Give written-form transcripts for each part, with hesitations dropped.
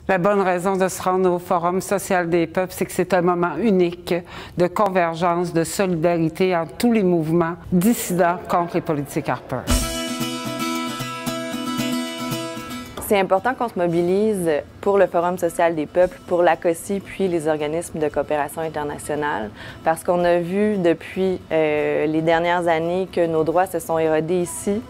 La bonne raison de se rendre au Forum social des peuples, c'est que c'est un moment unique de convergence, de solidarité entre tous les mouvements dissidents contre les politiques Harper. C'est important qu'on se mobilise pour le Forum social des peuples, pour l'ACOSI, puis les organismes de coopération internationale, parce qu'on a vu depuis les dernières années que nos droits se sont érodés ici.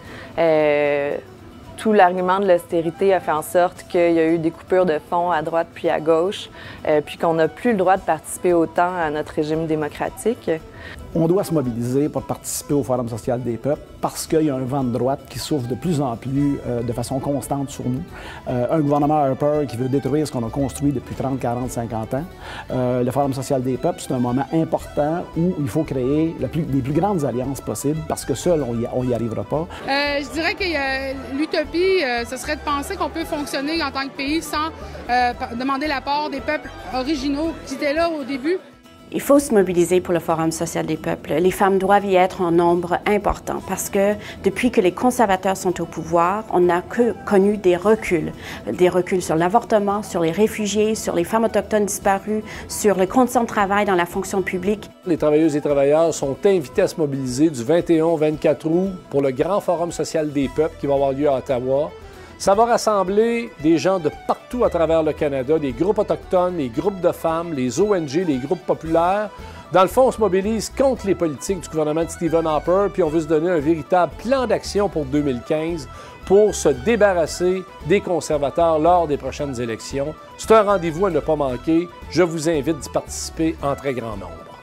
Tout l'argument de l'austérité a fait en sorte qu'il y a eu des coupures de fonds à droite puis à gauche, puis qu'on n'a plus le droit de participer autant à notre régime démocratique. On doit se mobiliser pour participer au Forum social des peuples parce qu'il y a un vent de droite qui souffle de plus en plus de façon constante sur nous. Un gouvernement Harper qui veut détruire ce qu'on a construit depuis 30, 40, 50 ans. Le Forum social des peuples, c'est un moment important où il faut créer les plus grandes alliances possibles parce que seul, on y arrivera pas. Je dirais que l'utopie, ce serait de penser qu'on peut fonctionner en tant que pays sans demander l'apport des peuples originaux qui étaient là au début. Il faut se mobiliser pour le Forum social des peuples. Les femmes doivent y être en nombre important parce que depuis que les conservateurs sont au pouvoir, on n'a que connu des reculs sur l'avortement, sur les réfugiés, sur les femmes autochtones disparues, sur les conditions de travail dans la fonction publique. Les travailleuses et travailleurs sont invités à se mobiliser du 21 au 24 août pour le grand Forum social des peuples qui va avoir lieu à Ottawa. Ça va rassembler des gens de partout à travers le Canada, des groupes autochtones, les groupes de femmes, les ONG, les groupes populaires. Dans le fond, on se mobilise contre les politiques du gouvernement de Stephen Harper, puis on veut se donner un véritable plan d'action pour 2015 pour se débarrasser des conservateurs lors des prochaines élections. C'est un rendez-vous à ne pas manquer. Je vous invite d'y participer en très grand nombre.